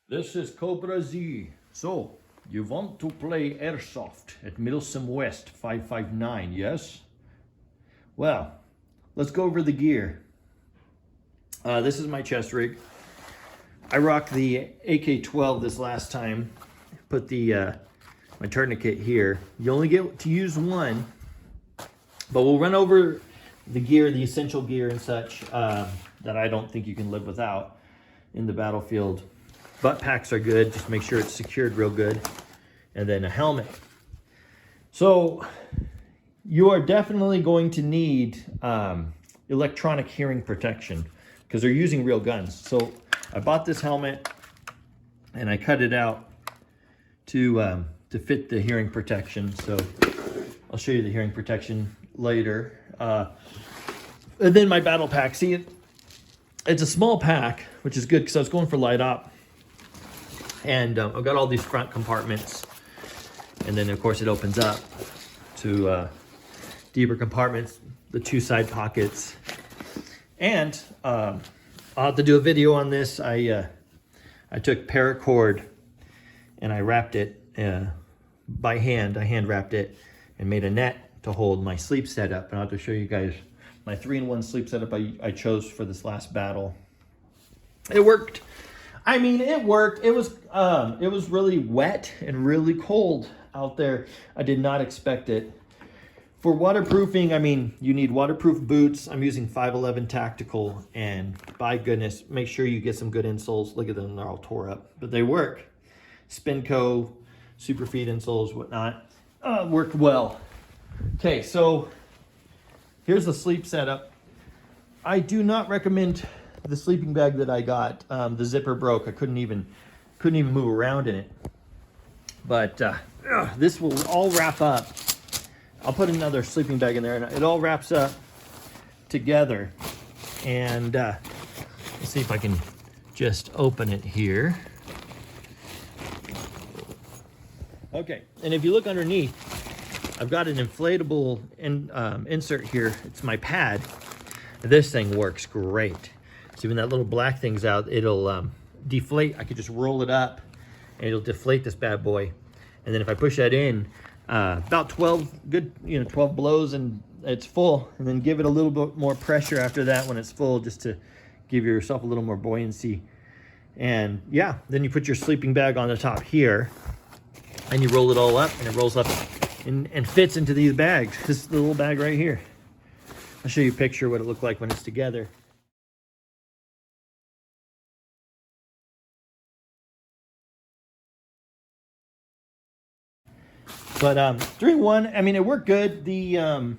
This is Cobra Z. So, you want to play AIRSOFT at Milsim West 559, yes? Well, let's go over the gear. This is my chest rig. I rocked the AK-12 this last time. Put the my tourniquet here. You only get to use one, but we'll run over the gear, the essential gear and such that I don't think you can live without in the battlefield. Butt packs are good, just make sure it's secured real good. And then a helmet. So you are definitely going to need electronic hearing protection because they're using real guns. So I bought this helmet and I cut it out to fit the hearing protection. So I'll show you the hearing protection later. And then my battle pack. See, it's a small pack, which is good because I was going for light op. And I've got all these front compartments. And then, of course, it opens up to deeper compartments, the two side pockets. And I'll have to do a video on this. I took paracord and I wrapped it by hand. I hand wrapped it and made a net to hold my sleep setup. And I'll have to show you guys my 3-in-1 sleep setup I chose for this last battle. It worked. I mean, it worked. It was really wet and really cold out there. I did not expect it. For waterproofing, I mean, you need waterproof boots. I'm using 511 Tactical, and by goodness, make sure you get some good insoles. Look at them, they're all tore up, but they work. Spinco, Superfeed insoles, whatnot, worked well. Okay, so here's the sleep setup. I do not recommend the sleeping bag that I got. The zipper broke. I couldn't even move around in it. But this will all wrap up. I'll put another sleeping bag in there, and it all wraps up together. And let's see if I can just open it here. Okay, and if you look underneath, I've got an inflatable insert here. It's my pad. This thing works great. So when that little black thing's out, it'll deflate. I could just roll it up and it'll deflate this bad boy. And then if I push that in, about 12 blows and it's full. And then give it a little bit more pressure after that when it's full, just to give yourself a little more buoyancy. And yeah, then you put your sleeping bag on the top here and you roll it all up, and it rolls up and fits into these bags. This is the little bag right here. I'll show you a picture of what it looked like when it's together. But 3-in-1, I mean, it worked good. There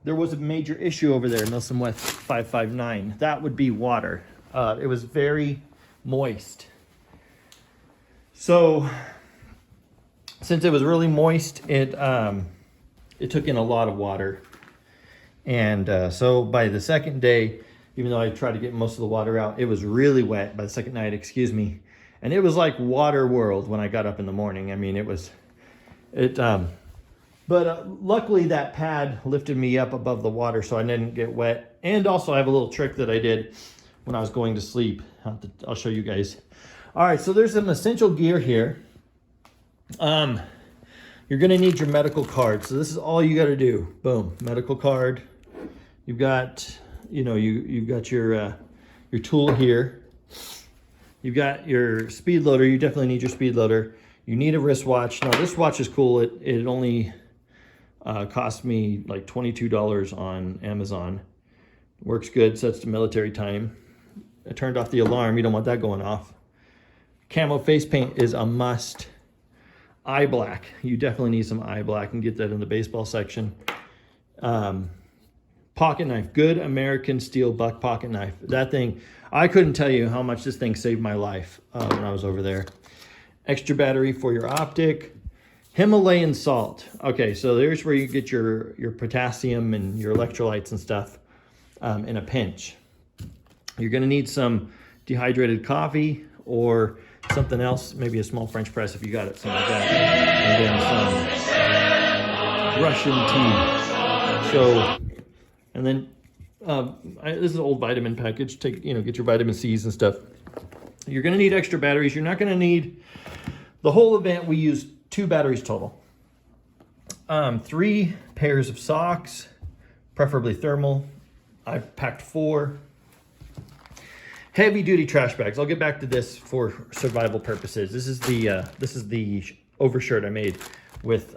was a major issue over there, Milsim West 559. That would be water. It was very moist. So since it was really moist, it took in a lot of water. And so by the second day, even though I tried to get most of the water out, it was really wet by the second night, excuse me. And it was like water world when I got up in the morning. I mean, luckily that pad lifted me up above the water so I didn't get wet. And also I have a little trick that I did when I was going to sleep. I'll show you guys. All right, so there's some essential gear here. You're gonna need your medical card. So this is all you gotta do. Boom, medical card. You've got, you've got your tool here. You've got your speed loader. You definitely need your speed loader. You need a wristwatch. Now this watch is cool. It only cost me like $22 on Amazon. Works good, sets to military time. I turned off the alarm. You don't want that going off. Camo face paint is a must. Eye black. You definitely need some eye black, and get that in the baseball section. Pocket knife. Good American steel buck pocket knife. That thing, I couldn't tell you how much this thing saved my life when I was over there. Extra battery for your optic. Himalayan salt. Okay, so there's where you get your potassium and your electrolytes and stuff in a pinch. You're gonna need some dehydrated coffee or something else, maybe a small French press if you got it, something like that. And then some Russian tea. So, and then this is an old vitamin package. Get your vitamin C's and stuff. You're going to need extra batteries. You're not going to need the whole event. We used 2 batteries total. 3 pairs of socks, preferably thermal. I've packed 4. Heavy duty trash bags. I'll get back to this for survival purposes. This is the overshirt I made with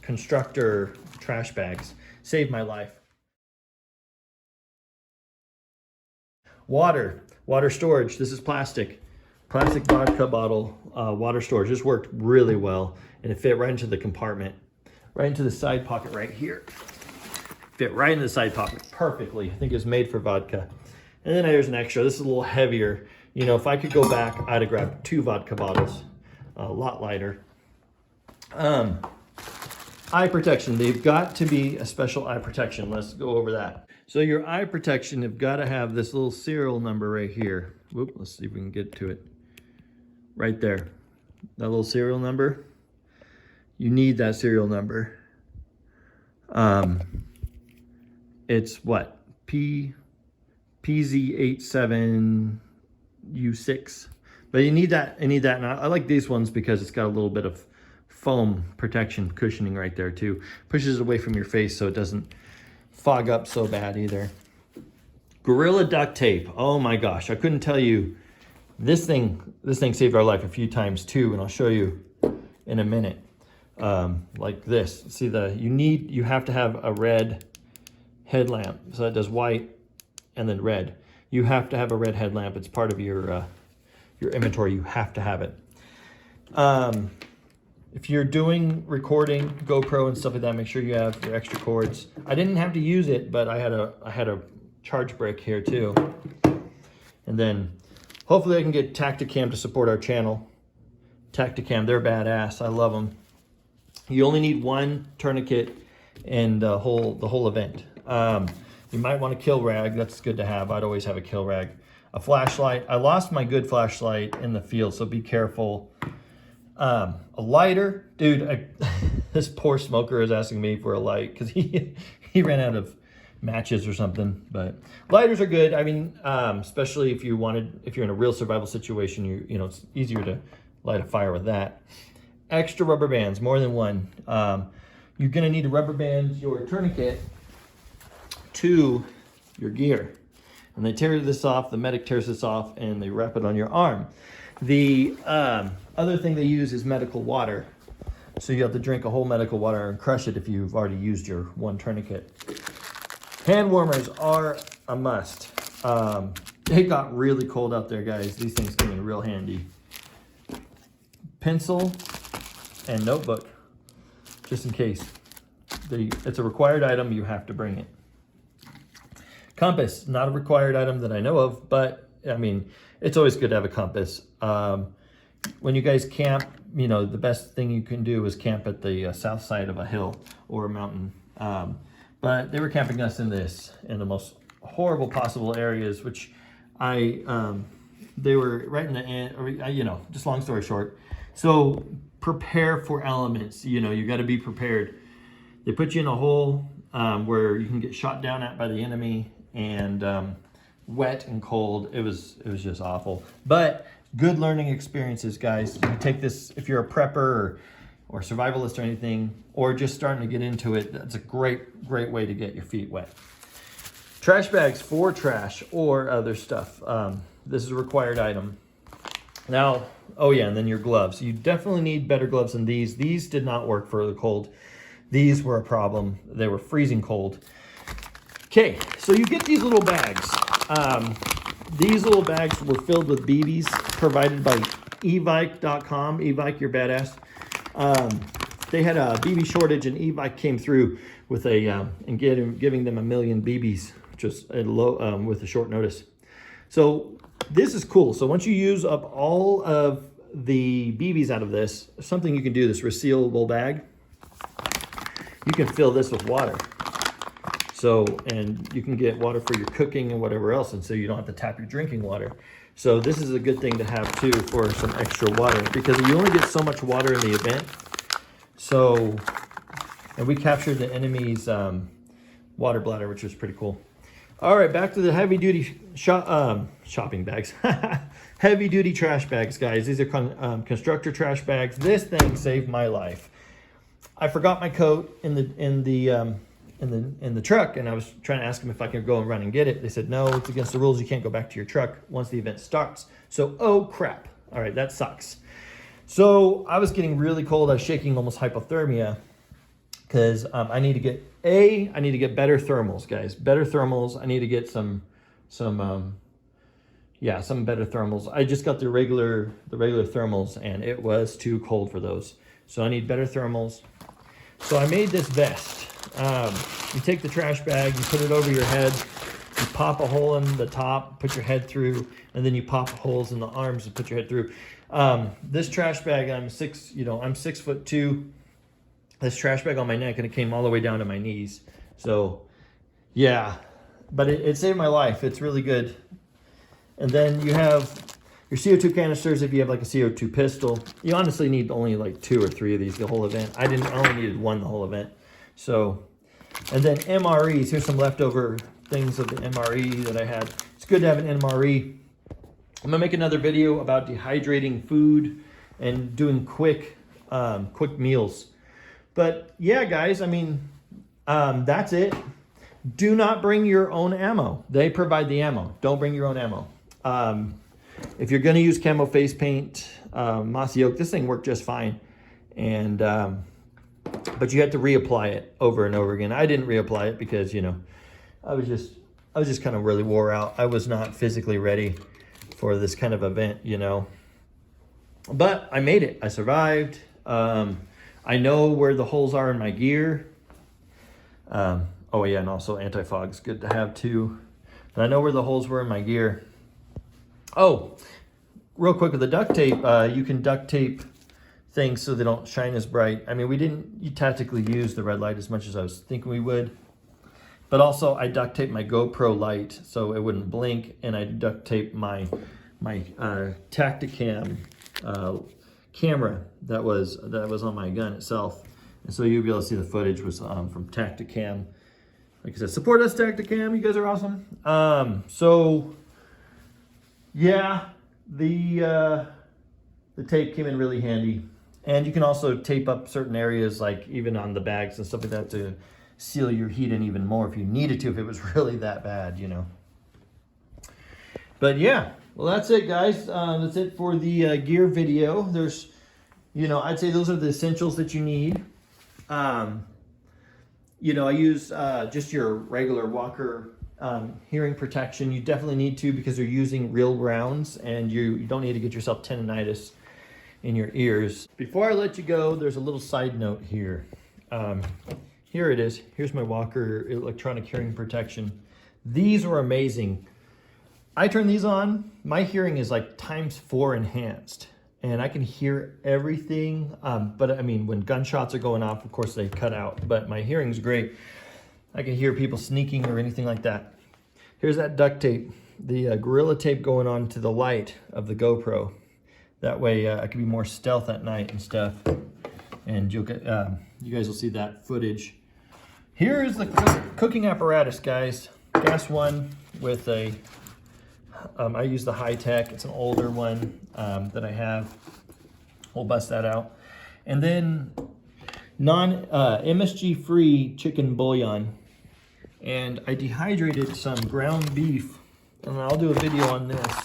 constructor trash bags. Saved my life. Water storage. This is plastic vodka bottle, water storage. This worked really well, and it fit right into the compartment, right into the side pocket right here. Fit right in the side pocket perfectly. I think it was made for vodka. And then there's an extra. This is a little heavier. You know, if I could go back, I'd have grabbed 2 vodka bottles, a lot lighter. Eye protection. They've got to be a special eye protection. Let's go over that. So your eye protection have got to have this little serial number right here. Whoop, let's see if we can get to it. Right there. That little serial number. You need that serial number. It's what? PZ87U6. But you need that. And I like these ones because it's got a little bit of foam protection cushioning right there too. Pushes it away from your face so it doesn't fog up so bad either. Gorilla duct tape. Oh my gosh, I couldn't tell you. This thing saved our life a few times too, and I'll show you in a minute. Like this. See, you have to have a red headlamp. So it does white and then red. You have to have a red headlamp. It's part of your inventory. You have to have it. If you're doing recording, GoPro and stuff like that, make sure you have your extra cords. I didn't have to use it, but I had a charge brick here too. And then hopefully I can get Tacticam to support our channel. Tacticam, they're badass. I love them. You only need 1 tourniquet and the whole event. You might want a kill rag. That's good to have. I'd always have a kill rag. A flashlight. I lost my good flashlight in the field, so be careful. A lighter. Dude, this poor smoker is asking me for a light because he ran out of matches or something. But lighters are good. I mean, especially if you're in a real survival situation, you know, it's easier to light a fire with that. Extra rubber bands, more than 1. You're gonna need to rubber band your tourniquet to your gear. And they tear this off, the medic tears this off, and they wrap it on your arm. The other thing they use is medical water. So you have to drink a whole medical water and crush it if you've already used your 1 tourniquet. Hand warmers are a must. It got really cold out there, guys. These things come in real handy. Pencil and notebook, just in case. It's a required item, you have to bring it. Compass, not a required item that I know of, but I mean, it's always good to have a compass. When you guys camp, you know, the best thing you can do is camp at the south side of a hill or a mountain. But they were camping us in the most horrible possible areas, which they were right in the end, or, you know, just long story short. So prepare for elements, you know, you got to be prepared. They put you in a hole where you can get shot down at by the enemy, and wet and cold. It was just awful. But good learning experiences, guys. You take this if you're a prepper or survivalist or anything, or just starting to get into it. That's a great way to get your feet wet. Trash bags for trash or other stuff. This is a required item. Now, oh yeah, and then your gloves. You definitely need better gloves than these. These did not work for the cold. These were a problem. They were freezing cold. Okay, so you get these little bags. These little bags were filled with BBs provided by evike.com. Evike, you're badass. They had a BB shortage, and Evike came through with giving them 1 million BBs, just with a short notice. So this is cool. So once you use up all of the BBs out of this, something you can do, this resealable bag, you can fill this with water. So, and you can get water for your cooking and whatever else, and so you don't have to tap your drinking water. So this is a good thing to have too for some extra water, because you only get so much water in the event. So, and we captured the enemy's water bladder, which was pretty cool. All right, back to the heavy duty shopping bags. Heavy duty trash bags, guys. These are constructor trash bags. This thing saved my life. I forgot my coat in the truck, and I was trying to ask them if I could go and run and get it. They said, no, it's against the rules. You can't go back to your truck once the event starts. So, oh crap. All right, that sucks. So I was getting really cold. I was shaking, almost hypothermia, because I need to get better thermals, guys. Better thermals. I need to get some better thermals. I just got the regular thermals, and it was too cold for those. So I need better thermals. So I made this vest. You take the trash bag, you put it over your head, you pop a hole in the top, put your head through, and then you pop holes in the arms and put your head through. This trash bag, I'm 6'2". This trash bag on my neck, and it came all the way down to my knees. So yeah, but it saved my life. It's really good. And then you have your CO2 canisters if you have like a CO2 pistol. You honestly need only like 2 or 3 of these the whole event. I only needed 1 the whole event. So, and then MREs. Here's some leftover things of the MRE that I had. It's good to have an MRE. I'm gonna make another video about dehydrating food and doing quick meals. But yeah, guys, I mean, that's it. Do not bring your own ammo. They provide the ammo. Don't bring your own ammo. If you're gonna use camo face paint, mossy oak, this thing worked just fine. And but you have to reapply it over and over again. I didn't reapply it because, you know, I was just kind of really wore out. I was not physically ready for this kind of event, you know. But I made it. I survived. I know where the holes are in my gear. Oh yeah, and also anti-fog's good to have too. But I know where the holes were in my gear. Oh, real quick with the duct tape, you can duct tape things so they don't shine as bright. I mean, we didn't tactically use the red light as much as I was thinking we would. But also I duct taped my GoPro light so it wouldn't blink, and I duct taped my Tacticam camera that was on my gun itself. And so you'll be able to see the footage was from Tacticam. Like I said, support us, Tacticam. You guys are awesome. So yeah, the tape came in really handy. And you can also tape up certain areas, like even on the bags and stuff like that, to seal your heat in even more if you needed to, if it was really that bad, you know. But yeah, well, that's it, guys. That's it for the gear video. There's, you know, I'd say those are the essentials that you need. You know, I use just your regular Walker hearing protection. You definitely need to, because you're using real rounds, and you don't need to get yourself tendonitis in your ears. Before I let you go, there's a little side note here. Here it is. Here's my Walker electronic hearing protection. These are amazing. I turn these on, my hearing is like ×4 enhanced, and I can hear everything. But I mean, when gunshots are going off, of course they cut out, but my hearing's great. I can hear people sneaking or anything like that. Here's that duct tape, the Gorilla Tape going on to the light of the GoPro. That way I can be more stealth at night and stuff. And you'll get, you guys will see that footage. Here is the cooking apparatus, guys. Gas one with a, I use the high tech. It's an older one that I have. We'll bust that out. And then MSG free chicken bouillon. And I dehydrated some ground beef, and I'll do a video on this,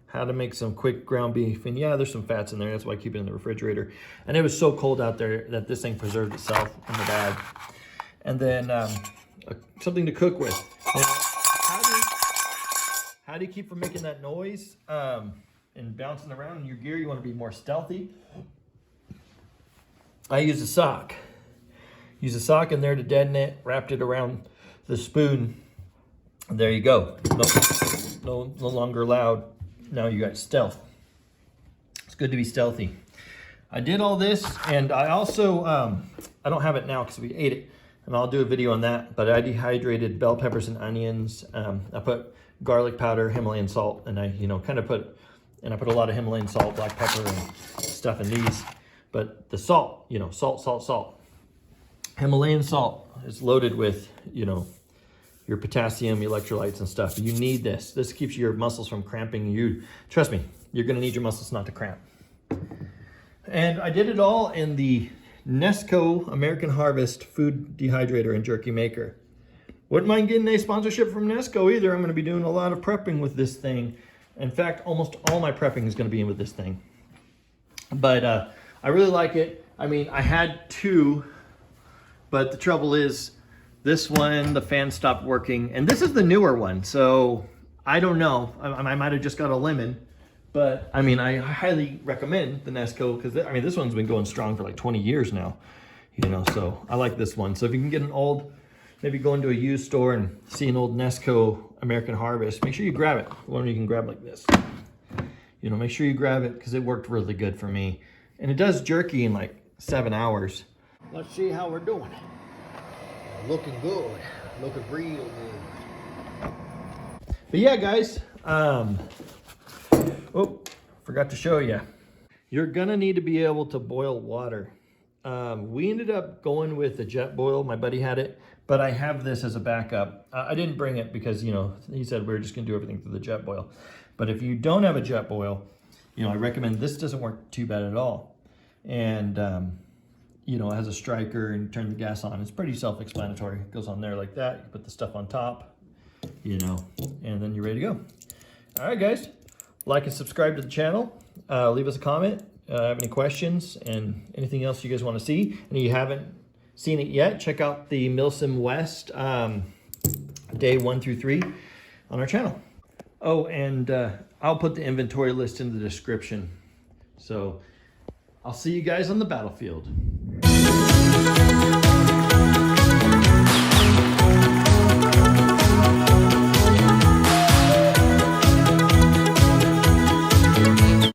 how to make some quick ground beef. And yeah, there's some fats in there. That's why I keep it in the refrigerator. And it was so cold out there that this thing preserved itself in the bag. And then something to cook with. Now, how do you keep from making that noise and bouncing around in your gear? You want to be more stealthy. I use a sock. Use a sock in there to deaden it. Wrapped it around the spoon. There you go. No longer loud. Now you got stealth. It's good to be stealthy. I did all this, and I also I don't have it now because we ate it, and I'll do a video on that. But I dehydrated bell peppers and onions. I put garlic powder, Himalayan salt, and I put a lot of Himalayan salt, black pepper, and stuff in these. But the salt, salt. Himalayan salt is loaded with your potassium, electrolytes and stuff. You need this. This keeps your muscles from cramping. You, trust me, you're gonna need your muscles not to cramp. And I did it all in the Nesco American Harvest food dehydrator and jerky maker. Wouldn't mind getting a sponsorship from Nesco either. I'm gonna be doing a lot of prepping with this thing. In fact, almost all my prepping is gonna be in with this thing. But I really like it. I mean, I had two, but the trouble is this one, the fan stopped working, and this is the newer one. So I don't know, I might have just got a lemon, but I mean, I highly recommend the Nesco because I mean, this one's been going strong for like 20 years now, you know, so I like this one. So if you can get an old, maybe go into a used store and see an old Nesco American Harvest, make sure you grab it. One you can grab like this. You know, make sure you grab it because it worked really good for me. And it does jerky in like 7 hours. Let's see how we're doing. Looking good. Looking real good. But yeah, guys. Oh, forgot to show you. You're gonna need to be able to boil water. We ended up going with the jet boil. My buddy had it, but I have this as a backup. I didn't bring it because, you know, he said we were just gonna do everything through the jet boil. But if you don't have a jet boil, you know, I recommend this. Doesn't work too bad at all. And, you know, it has a striker and turn the gas on. It's pretty self-explanatory. It goes on there like that. You put the stuff on top, you know, and then you're ready to go. All right, guys, like and subscribe to the channel. Leave us a comment. Have any questions and anything else you guys want to see. And if you haven't seen it yet, check out the Milsim West day 1 through 3 on our channel. Oh, and I'll put the inventory list in the description. So I'll see you guys on the battlefield.